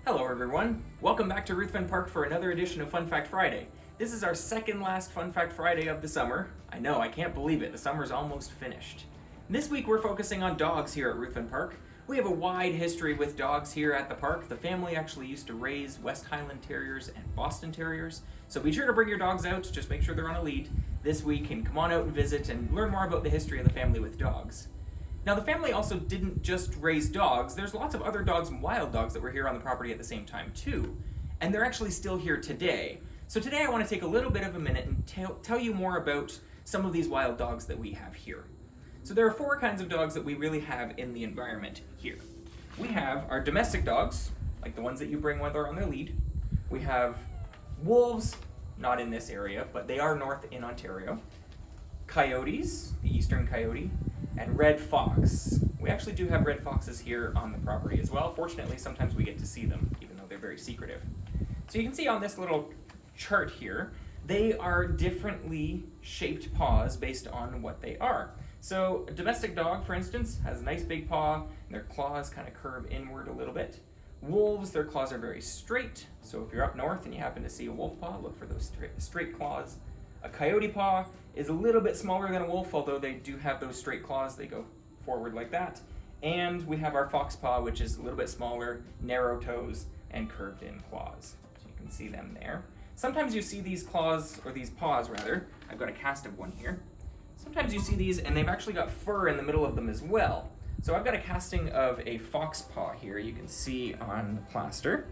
Hello everyone, welcome back to Ruthven Park for another edition of Fun Fact Friday. This is our second last Fun Fact Friday of the summer. I know, I can't believe it, the summer's almost finished. This week we're focusing on dogs here at Ruthven Park. We have a wide history with dogs here at the park. The family actually used to raise West Highland Terriers and Boston Terriers, so be sure to bring your dogs out, just make sure they're on a lead this week and come on out and visit and learn more about the history of the family with dogs. Now, the family also didn't just raise dogs. There's lots of other dogs and wild dogs that were here on the property at the same time, too. And they're actually still here today. So today I want to take a little bit of a minute and tell you more about some of these wild dogs that we have here. So there are four kinds of dogs that we really have in the environment here. We have our domestic dogs, like the ones that you bring when they're on their lead. We have wolves, not in this area, but they are north in Ontario. Coyotes, the eastern coyote, and red fox. We actually do have red foxes here on the property as well. Fortunately, sometimes we get to see them, even though they're very secretive. So you can see on this little chart here, they are differently shaped paws based on what they are. So a domestic dog, for instance, has a nice big paw, and their claws kind of curve inward a little bit. Wolves, their claws are very straight, so if you're up north and you happen to see a wolf paw, look for those straight claws. A coyote paw is a little bit smaller than a wolf, although they do have those straight claws. They go forward like that. And we have our fox paw, which is a little bit smaller, narrow toes, and curved in claws. So you can see them there. Sometimes you see these claws, or these paws rather. I've got a cast of one here. Sometimes you see these and they've actually got fur in the middle of them as well. So I've got a casting of a fox paw here, you can see on the plaster.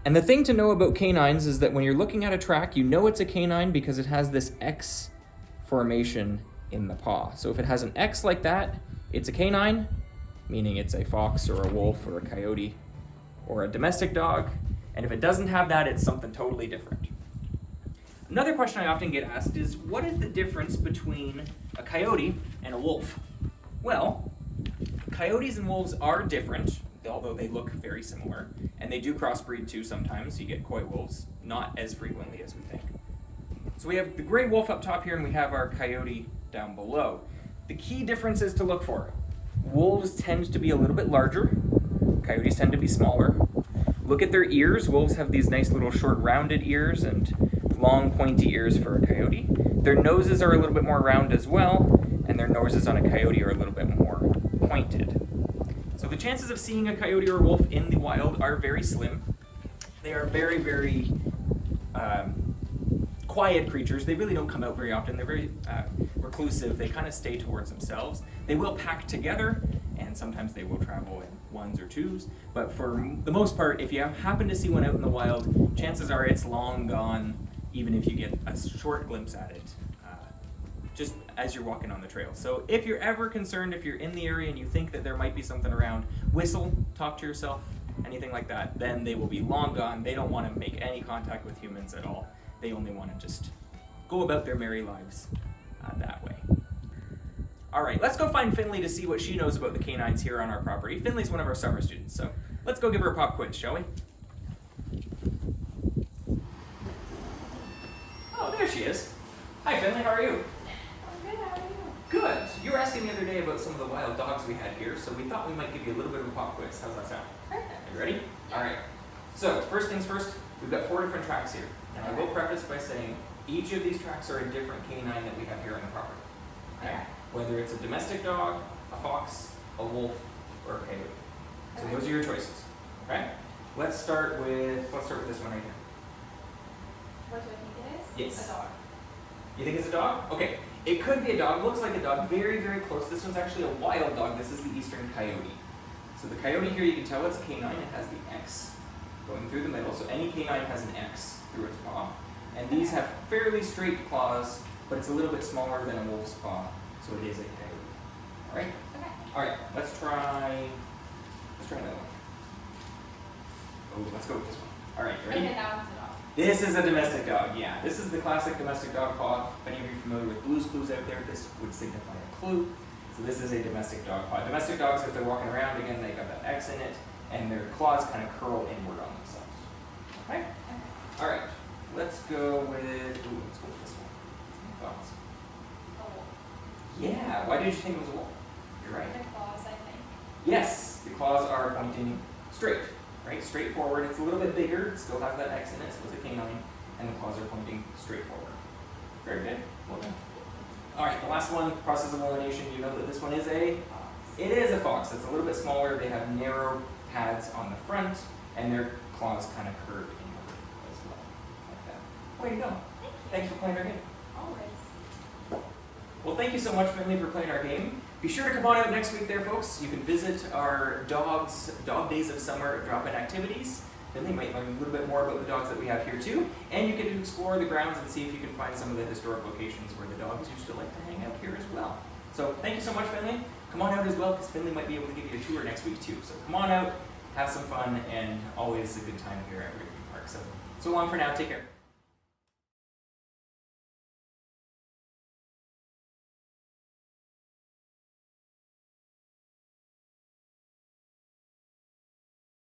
And the thing to know about canines is that when you're looking at a track, you know it's a canine because it has this X formation in the paw. So if it has an X like that, it's a canine, meaning it's a fox or a wolf or a coyote or a domestic dog. And if it doesn't have that, it's something totally different. Another question I often get asked is, what is the difference between a coyote and a wolf? Well, coyotes and wolves are different, although they look very similar, and they do crossbreed too sometimes. You get coy wolves, not as frequently as we think. So we have the gray wolf up top here, and we have our coyote down below. The key differences to look for: wolves tend to be a little bit larger, coyotes tend to be smaller. Look at their ears. Wolves have these nice little short rounded ears and long pointy ears for a coyote. Their noses are a little bit more round as well, and their noses on a coyote are a little bit more pointed. So the chances of seeing a coyote or a wolf in the wild are very slim. They are very, very quiet creatures. They really don't come out very often. They're very reclusive. They kind of stay towards themselves. They will pack together, and sometimes they will travel in ones or twos. But for the most part, if you happen to see one out in the wild, chances are it's long gone, even if you get a short glimpse at it just as you're walking on the trail. So if you're ever concerned, if you're in the area and you think that there might be something around, whistle, talk to yourself, anything like that, then they will be long gone. They don't want to make any contact with humans at all. They only want to just go about their merry lives that way. All right, let's go find Finley to see what she knows about the canines here on our property. Finley's one of our summer students, so let's go give her a pop quiz, shall we? Oh, there she is. Hi, Finley, how are you? I'm good, how are you? Good. You were asking the other day about some of the wild dogs we had here, so we thought we might give you a little bit of a pop quiz. How's that sound? Perfect. You ready? All right. So, first things first, we've got 4 different tracks here. And I will preface by saying each of these tracks are a different canine that we have here on the property. Okay? Whether it's a domestic dog, a fox, a wolf, or a coyote. So those are your choices. Okay? Let's start with this one right here. What do I think it is? Yes. A dog. You think it's a dog? Okay. It could be a dog. Looks like a dog. Very, very close. This one's actually a wild dog. This is the eastern coyote. So the coyote here, you can tell it's a canine. It has the X going through the middle. So any canine has an X through its paw. And these have fairly straight claws, but it's a little bit smaller than a wolf's paw. So it is a coyote. All right? Okay. All right. Let's try another one. Oh, let's go with this one. All right. Ready? Okay, that one's a dog. This is a domestic dog, yeah. This is the classic domestic dog paw. If any of you are familiar with Blue's Clues out there, this would signify a clue. So this is a domestic dog paw. Domestic dogs, if they're walking around, again, they got that X in it, and their claws kind of curl inward on themselves. Okay? All right. Let's go with this one. Any thoughts? A wolf. Yeah. Why did you think it was a wolf? You're right. The claws, I think. Yes. The claws are pointing straight. right? Straight forward. It's a little bit bigger. It still has that X in it, so it's a canine, and the claws are pointing straight forward. Very good. Well done. All right, the last one, process of elimination. You know that this one is a fox. It's a little bit smaller. They have narrow pads on the front, and their claws kind of curve inward as well, like that. Way to go. Thanks for playing our game. Always. Well, thank you so much, Finley, for playing our game. Be sure to come on out next week there, folks. You can visit our dog days of summer drop-in activities. Finley might learn a little bit more about the dogs that we have here too. And you can explore the grounds and see if you can find some of the historic locations where the dogs used to like to hang out here as well. So thank you so much, Finley. Come on out as well, because Finley might be able to give you a tour next week too. So come on out, have some fun, and always a good time here at Ruthven Park. So long for now. Take care.